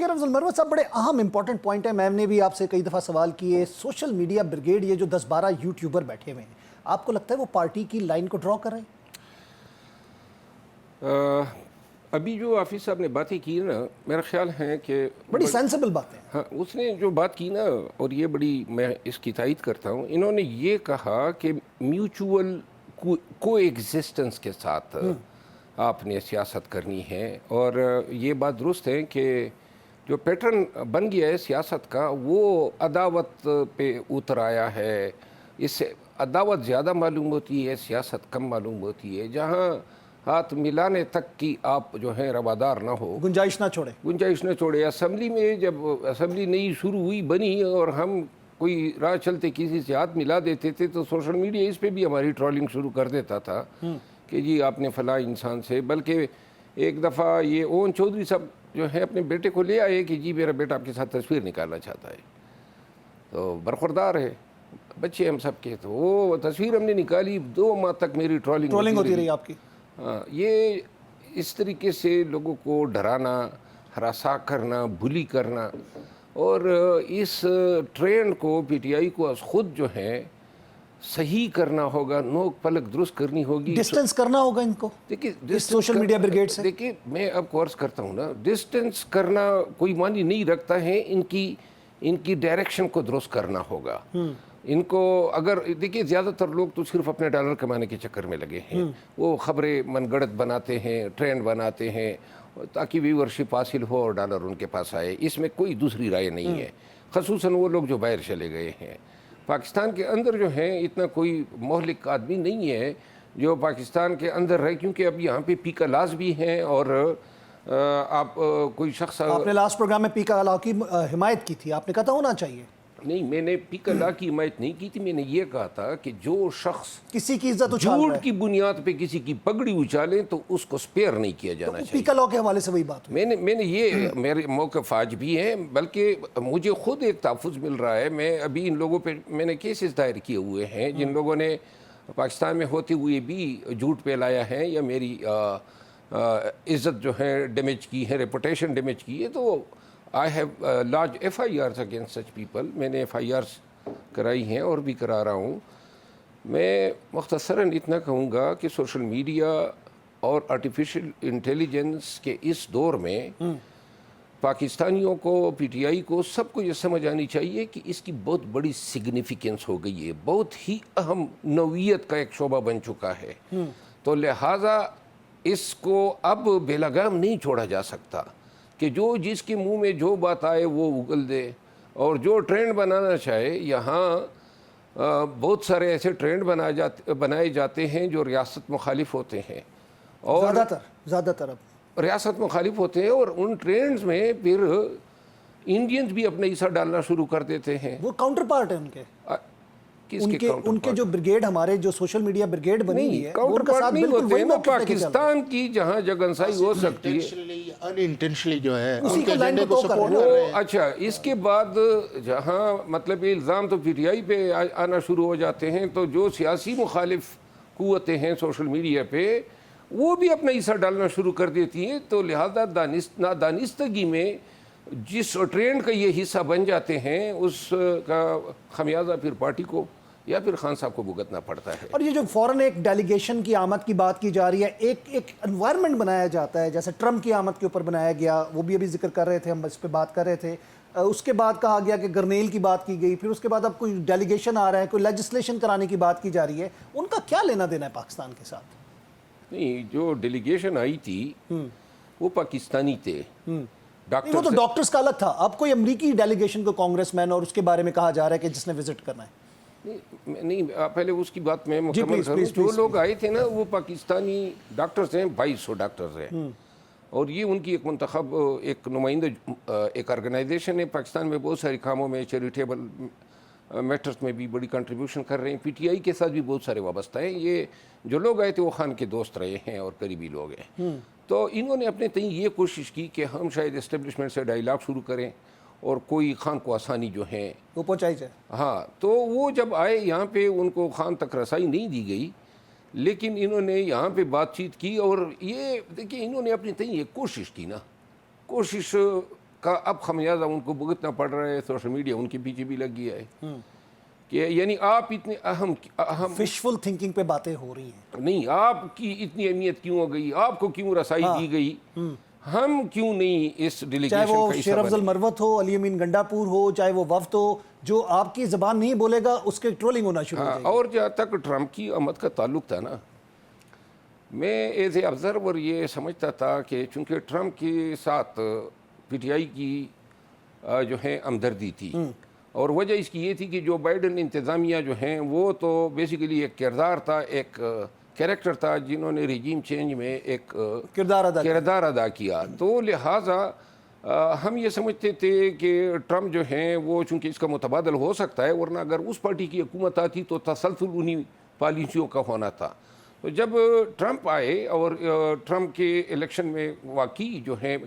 شیخ افضل مروت صاحب بڑے اہم امپورٹنٹ پوائنٹ ہے، میں نے بھی آپ سے کئی دفعہ سوال کیے، سوشل میڈیا بریگیڈ یہ جو 10-12 یوٹیوبر بیٹھے ہوئے ہیں، آپ کو لگتا ہے وہ پارٹی کی لائن کو ڈرا کر رہے ہیں؟ ابھی جو آفیس صاحب نے باتیں کی نا، میرا خیال ہے کہ بڑی سینسیبل باتیں ہیں۔ ہاں، اس نے جو بات کی نا، اور یہ بڑی میں اس کی تائید کرتا ہوں، انہوں نے یہ کہا کہ میوچول کو ایگزسٹنس کے ساتھ آپ نے سیاست کرنی ہے، اور یہ بات درست ہے کہ جو پیٹرن بن گیا ہے سیاست کا وہ عداوت پہ اتر آیا ہے۔ اس سے عداوت زیادہ معلوم ہوتی ہے، سیاست کم معلوم ہوتی ہے، جہاں ہاتھ ملانے تک کی آپ جو ہیں روادار نہ ہو، گنجائش نہ چھوڑے۔ اسمبلی میں جب اسمبلی نئی شروع ہوئی بنی اور ہم کوئی راہ چلتے کسی سے ہاتھ ملا دیتے تھے تو سوشل میڈیا اس پہ بھی ہماری ٹرولنگ شروع کر دیتا تھا کہ جی آپ نے فلاں انسان سے، بلکہ ایک دفعہ یہ اوون چودھری صاحب جو ہے اپنے بیٹے کو لے آئے کہ جی میرا بیٹا آپ کے ساتھ تصویر نکالنا چاہتا ہے، تو برخوردار ہے بچے ہم سب کے، تو وہ تصویر ہم نے نکالی، 2 ماہ تک میری ٹرولنگ ہوتی رہی آپ کی۔ ہاں، یہ اس طریقے سے لوگوں کو ڈرانا، ہراساں کرنا، بلی کرنا، اور اس ٹرینڈ کو پی ٹی آئی کو از خود جو ہے صحیح کرنا ہوگا، نوک پلک درست کرنی ہوگی، ڈسٹنس کرنا ہوگا ان کو دیکھیے سوشل میڈیا بریگیڈ سے۔ دیکھیے میں اب کو عرض کرتا ہوں نا، ڈسٹنس کرنا کوئی معنی نہیں رکھتا ہے، ان کی ڈائریکشن کو درست کرنا ہوگا۔ ان کو اگر دیکھیے زیادہ تر لوگ تو صرف اپنے ڈالر کمانے کے چکر میں لگے ہیں، وہ خبریں من گڑت بناتے ہیں، ٹرینڈ بناتے ہیں تاکہ ویورشپ حاصل ہو اور ڈالر ان کے پاس آئے، اس میں کوئی دوسری رائے نہیں ہے، خصوصاً وہ لوگ جو باہر چلے گئے ہیں۔ پاکستان کے اندر جو ہیں اتنا کوئی مہلک آدمی نہیں ہے جو پاکستان کے اندر رہے، کیونکہ اب یہاں پہ پی کا لاز بھی ہیں، اور آپ کوئی شخص، آپ نے لاسٹ پروگرام میں پی کا لا کی حمایت کی تھی، آپ نے کہا تھا ہونا چاہیے۔ نہیں، میں نے پی کا لا کی حمایت نہیں کی تھی، میں نے یہ کہا تھا کہ جو شخص کسی کی عزت اچھال رہا ہے، جھوٹ کی بنیاد پہ کسی کی پگڑی اچالیں تو اس کو سپیئر نہیں کیا جانا پی چاہیے۔ کا لا کے حوالے سے وہی بات ہوئی۔ میں نے یہ میرے موقف آج بھی ہے، بلکہ مجھے خود ایک تحفظ مل رہا ہے۔ میں ابھی ان لوگوں پہ میں نے کیسز دائر کیے ہوئے ہیں جن لوگوں نے پاکستان میں ہوتے ہوئے بھی جھوٹ پھیلایا ہے یا میری عزت جو ہے ڈیمیج کی ہے، ریپوٹیشن ڈیمیج کی ہے، تو I have large FIRs against such people. میں نے FIRs کرائی ہیں اور بھی کرا رہا ہوں۔ میں مختصراً اتنا کہوں گا کہ سوشل میڈیا اور آرٹیفیشل انٹیلیجنس کے اس دور میں پاکستانیوں کو، PTI کو، سب کو یہ سمجھ آنی چاہیے کہ اس کی بہت بڑی سگنیفیکنس ہو گئی ہے، بہت ہی اہم نوعیت کا ایک شعبہ بن چکا ہے، تو لہٰذا اس کو اب بے لگام نہیں چھوڑا جا سکتا کہ جو جس کے منہ میں جو بات آئے وہ اگل دے، اور جو ٹرینڈ بنانا چاہے۔ یہاں بہت سارے ایسے ٹرینڈ بنائے جاتے ہیں جو ریاست مخالف ہوتے ہیں، اور زیادہ تر اب ریاست مخالف ہوتے ہیں، اور ان ٹرینڈز میں پھر انڈینز بھی اپنا حصہ ڈالنا شروع کر دیتے ہیں۔ وہ کاؤنٹر پارٹ ہے ان کے، ان کے جو بریگیڈ، ہمارے جو سوشل میڈیا بریگیڈ بنی ہوئی ہے، کاؤنٹر پارٹ نہیں ہوتے ہیں نا، پاکستان کی جہاں جگنسائی ہو سکتی ہے ان انٹینشنلی جو ہے اسی کو لائن کو سپورٹ کر رہے ہیں۔ اچھا، اس کے بعد جہاں مطلب الزام تو PTI پہ آنا شروع ہو جاتے ہیں، تو جو سیاسی مخالف قوتیں ہیں سوشل میڈیا پہ وہ بھی اپنا حصہ ڈالنا شروع کر دیتی ہیں، تو لہذا نادانستگی میں جس ٹرینڈ کا یہ حصہ بن جاتے ہیں اس کا خمیازہ پھر پارٹی کو یا پھر خان صاحب کو بھگتنا پڑتا ہے۔ اور یہ جو فوراً ایک ڈیلیگیشن کی آمد کی بات کی جا رہی ہے، ایک انوائرمنٹ بنایا جاتا ہے، جیسے ٹرمپ کی آمد کے اوپر بنایا گیا، وہ بھی ابھی ذکر کر رہے تھے، ہم اس پہ بات کر رہے تھے، اس کے بعد کہا گیا کہ گرنیل کی بات کی گئی، پھر اس کے بعد اب کوئی ڈیلیگیشن آ رہا ہے، کوئی لیجسلیشن کرانے کی بات کی جا رہی ہے، ان کا کیا لینا دینا ہے پاکستان کے ساتھ؟ نہیں، جو ڈیلیگیشن آئی تھی وہ پاکستانی تھے، وہ تو ڈاکٹرز کا الگ تھا، اب کوئی امریکی ڈیلیگیشن کو کانگریس مین اور اس کے بارے میں کہا جا رہا ہے کہ جس نے وزٹ کرنا ہے۔ نہیں، پہلے اس کی بات میں مکمل کروں۔ جو لوگ آئے تھے نا وہ پاکستانی ڈاکٹرز ہیں، 2200 ڈاکٹرز ہیں، اور یہ ان کی ایک منتخب ایک نمائندہ ایک آرگنائزیشن ہے پاکستان میں، بہت سارے کاموں میں، چیریٹیبل میٹرز میں بھی بڑی کنٹریبیوشن کر رہے ہیں، PTI کے ساتھ بھی بہت سارے وابستہ ہیں۔ یہ جو لوگ آئے تھے وہ خان کے دوست رہے ہیں اور قریبی لوگ ہیں، تو انہوں نے اپنے تئیں یہ کوشش کی کہ ہم شاید اسٹیبلشمنٹ سے ڈائیلاگ شروع کریں اور کوئی خان کو آسانی جو ہیں وہ پہنچائی جائے۔ ہاں، تو وہ جب آئے یہاں پہ ان کو خان تک رسائی نہیں دی گئی، لیکن انہوں نے یہاں پہ بات چیت کی، اور یہ دیکھیے انہوں نے اپنی تئیں یہ کوشش کی نا، کوشش کا اب خمیازہ ان کو بھگتنا پڑ رہا ہے. سوشل میڈیا ان کے پیچھے بھی لگ گیا ہے کہ یعنی آپ اتنے اہم فشفل تھنکنگ پہ باتیں ہو رہی ہیں. نہیں, آپ کی اتنی اہمیت کیوں ہو گئی, آپ کو کیوں رسائی دی گئی, ہم کیوں نہیں اس چاہے ڈیلیگیشن وہ کا حصہ شیر افضل بنے. مروت ہو, علی امین گنڈاپور ہو, چاہے وہ وفد ہو, جو آپ کی زبان نہیں بولے گا اس کے ٹرولنگ ہونا شروع ہو جائے گی. اور جہاں تک ٹرمپ کی آمد کا تعلق تھا نا, میں ایز اے آبزرور یہ سمجھتا تھا کہ چونکہ ٹرمپ کے ساتھ پی ٹی آئی کی جو ہے ہمدردی تھی, اور وجہ اس کی یہ تھی کہ جو بائیڈن انتظامیہ جو ہیں وہ تو بیسیکلی ایک کردار تھا, ایک کریکٹر تھا جنہوں نے ریجیم چینج میں ایک کردار ادا کیا. تو لہٰذا ہم یہ سمجھتے تھے کہ ٹرمپ جو ہیں وہ چونکہ اس کا متبادل ہو سکتا ہے, ورنہ اگر اس پارٹی کی حکومت آتی تو تسلسل انہی پالیسیوں کا ہونا تھا. تو جب ٹرمپ آئے اور ٹرمپ کے الیکشن میں واقعی جو ہے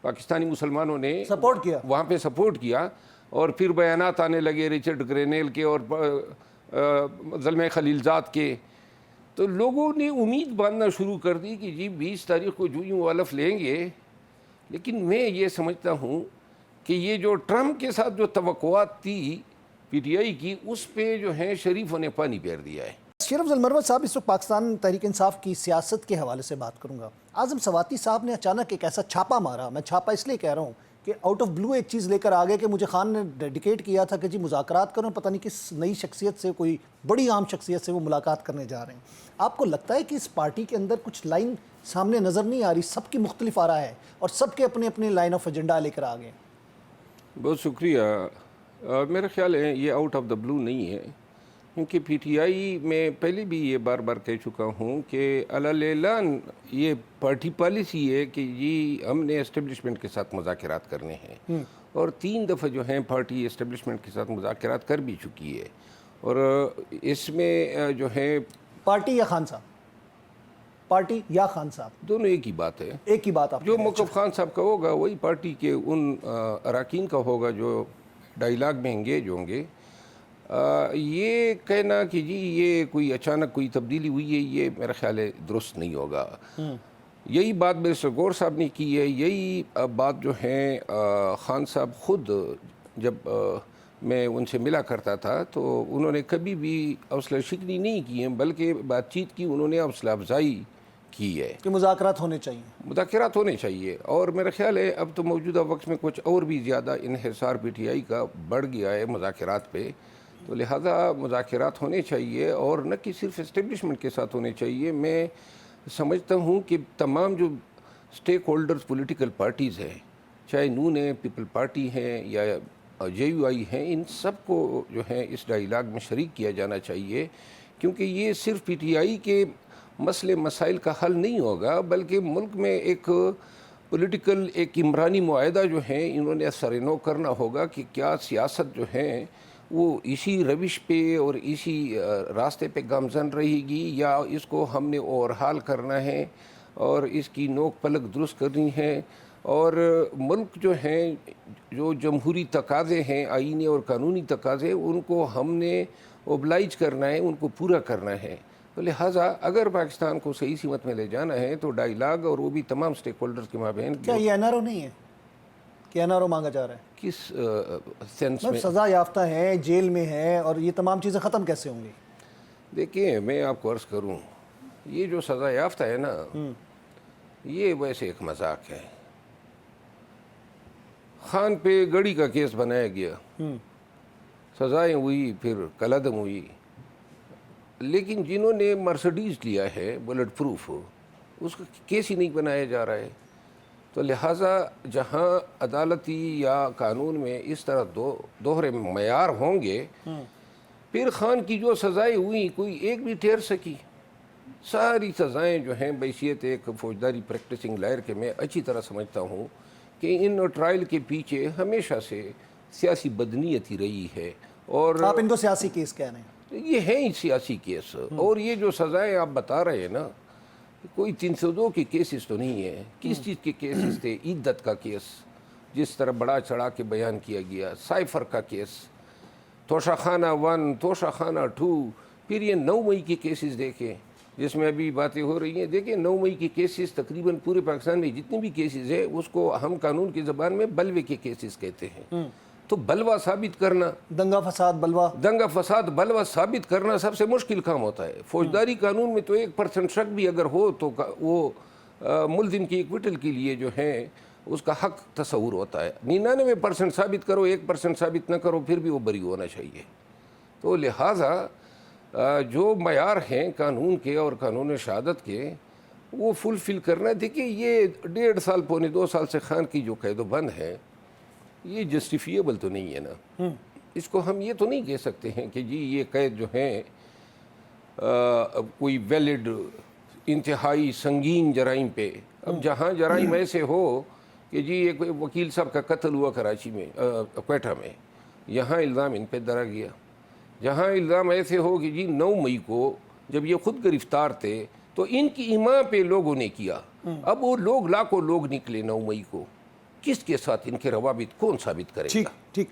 پاکستانی مسلمانوں نے سپورٹ کیا, وہاں پہ سپورٹ کیا, اور پھر بیانات آنے لگے رچرڈ گرینیل کے اور زلمہ خلیلزاد کے, تو لوگوں نے امید باندھنا شروع کر دی کہ جی 20 تاریخ کو جو یوں والف لیں گے. لیکن میں یہ سمجھتا ہوں کہ یہ جو ٹرمپ کے ساتھ جو توقعات تھی پی ٹی آئی کی, اس پہ جو ہے شریفوں نے پانی پھیر دیا ہے. شیر افضل مروت صاحب, اس وقت پاکستان تحریک انصاف کی سیاست کے حوالے سے بات کروں گا. اعظم سواتی صاحب نے اچانک ایک ایسا چھاپا مارا, میں چھاپا اس لیے کہہ رہا ہوں کہ آؤٹ آف بلو ایک چیز لے کر آگے کہ مجھے خان نے ڈیڈیکیٹ کیا تھا کہ جی مذاکرات کروں, پتہ نہیں کس نئی شخصیت سے, کوئی بڑی عام شخصیت سے وہ ملاقات کرنے جا رہے ہیں. آپ کو لگتا ہے کہ اس پارٹی کے اندر کچھ لائن سامنے نظر نہیں آ رہی, سب کی مختلف آ رہا ہے اور سب کے اپنے اپنے لائن آف ایجنڈا لے کر آگے؟ بہت شکریہ. میرا خیال ہے یہ آؤٹ آف دا بلو نہیں ہے, کیونکہ پی ٹی آئی میں پہلے بھی یہ بار بار کہہ چکا ہوں کہ اعلان یہ پارٹی پالیسی ہے کہ جی ہم نے اسٹیبلشمنٹ کے ساتھ مذاکرات کرنے ہیں, اور 3 دفعہ جو ہیں پارٹی اسٹیبلشمنٹ کے ساتھ مذاکرات کر بھی چکی ہے. اور اس میں جو ہے پارٹی یا خان صاحب, پارٹی یا خان صاحب دونوں ایک ہی بات ہے. ایک ہی بات آپ جو موقف خان صاحب کا ہوگا وہی پارٹی کے ان اراکین کا ہوگا جو ڈائیلاگ میں انگیج ہوں گے. یہ کہنا کہ جی یہ کوئی اچانک کوئی تبدیلی ہوئی ہے, یہ میرا خیال ہے درست نہیں ہوگا. یہی بات بیرسٹر گور صاحب نے کی ہے, یہی بات جو ہے خان صاحب خود جب میں ان سے ملا کرتا تھا تو انہوں نے کبھی بھی حوصلہ شکنی نہیں کی ہے, بلکہ بات چیت کی انہوں نے حوصلہ افزائی کی ہے کہ مذاکرات ہونے چاہیے. مذاکرات ہونے چاہیے. اور میرا خیال ہے اب تو موجودہ وقت میں کچھ اور بھی زیادہ انحصار پی ٹی آئی کا بڑھ گیا ہے مذاکرات پہ, تو لہذا مذاکرات ہونے چاہیے, اور نہ کہ صرف اسٹیبلشمنٹ کے ساتھ ہونے چاہیے. میں سمجھتا ہوں کہ تمام جو اسٹیک ہولڈرز پولیٹیکل پارٹیز ہیں, چاہے نون ہے, پیپل پارٹی ہیں یا جے یو آئی ہیں, ان سب کو جو ہے اس ڈائیلاگ میں شریک کیا جانا چاہیے, کیونکہ یہ صرف پی ٹی آئی کے مسئلے مسائل کا حل نہیں ہوگا, بلکہ ملک میں ایک پولیٹیکل ایک عمرانی معاہدہ جو ہے انہوں نے سرنو کرنا ہوگا کہ کیا سیاست جو ہے وہ اسی روش پہ اور اسی راستے پہ گامزن رہے گی, یا اس کو ہم نے اوورہال کرنا ہے اور اس کی نوک پلک درست کرنی ہے. اور ملک جو ہیں جو جمہوری تقاضے ہیں, آئینی اور قانونی تقاضے, ان کو ہم نے اوبلائج کرنا ہے, ان کو پورا کرنا ہے. تو لہٰذا اگر پاکستان کو صحیح سمت میں لے جانا ہے تو ڈائیلاگ, اور وہ بھی تمام اسٹیک ہولڈرز کے مابین. کیا یہ این آر او نہیں ہے کہ این آر او مانگا جا رہا ہے؟ کس سینس میں؟ سزا یافتہ ہیں, جیل میں ہیں, اور یہ تمام چیزیں ختم کیسے ہوں گی؟ دیکھیں میں آپ کو عرض کروں, یہ جو سزا یافتہ ہے نا, یہ ویسے ایک مذاق ہے. خان پہ گڑی کا کیس بنایا گیا, سزائیں ہوئی, پھر کالعدم ہوئی, لیکن جنہوں نے مرسڈیز لیا ہے بلٹ پروف, اس کا کیس ہی نہیں بنایا جا رہا ہے. تو لہٰذا جہاں عدالتی یا قانون میں اس طرح دوہرے معیار ہوں گے, پھر خان کی جو سزائیں ہوئیں کوئی ایک بھی ٹھہر سکی. ساری سزائیں جو ہیں بحیثیت ایک فوجداری پریکٹسنگ لائر کے میں اچھی طرح سمجھتا ہوں کہ ان ٹرائل کے پیچھے ہمیشہ سے سیاسی بدنیت ہی رہی ہے. اور آپ ان کو سیاسی کیس کہہ رہے ہیں؟ یہ ہیں ہی سیاسی کیس. اور یہ جو سزائیں آپ بتا رہے ہیں نا, کوئی 302 کے کیسز تو نہیں ہے. کس چیز کے کیسز تھے؟ عدت کا کیس جس طرح بڑا چڑھا کے بیان کیا گیا, سائفر کا کیس, توشہ خانہ 1, توشہ خانہ 2, پھر یہ 9 مئی کے کیسز دیکھیں, جس میں ابھی باتیں ہو رہی ہیں. دیکھیں 9 مئی کے کیسز تقریباً پورے پاکستان میں جتنے بھی کیسز ہیں اس کو ہم قانون کی زبان میں بلوے کے کیسز کہتے ہیں. تو بلوا ثابت کرنا، دنگا فساد بلوا، دنگا فساد بلوا ثابت کرنا سب سے مشکل کام ہوتا ہے. فوجداری قانون میں تو 1% شک بھی اگر ہو تو وہ ملزم کی ایکویٹل کے لیے جو ہے اس کا حق تصور ہوتا ہے. 99% ثابت کرو، 1% ثابت نہ کرو، پھر بھی وہ بری ہونا چاہیے. تو لہٰذا جو معیار ہیں قانون کے اور قانون شہادت کے وہ فلفل کرنا. دیکھیے یہ 1.5 سال پونے 2 سال سے خان کی جو قید و بند ہے یہ جسٹیفیبل تو نہیں ہے نا. اس کو ہم یہ تو نہیں کہہ سکتے ہیں کہ جی یہ قید جو ہیں کوئی ویلڈ انتہائی سنگین جرائم پہ. اب جہاں جرائم ایسے ہو کہ جی ایک وکیل صاحب کا قتل ہوا کراچی میں کوئٹہ میں، یہاں الزام ان پہ درا گیا. جہاں الزام ایسے ہو کہ جی 9 مئی کو جب یہ خود گرفتار تھے تو ان کی ایما پہ لوگوں نے کیا. اب وہ لوگ لاکھوں لوگ نکلے 9 مئی کو، کس کے ساتھ ان کے روابط کون ثابت کرے گا؟ ٹھیک.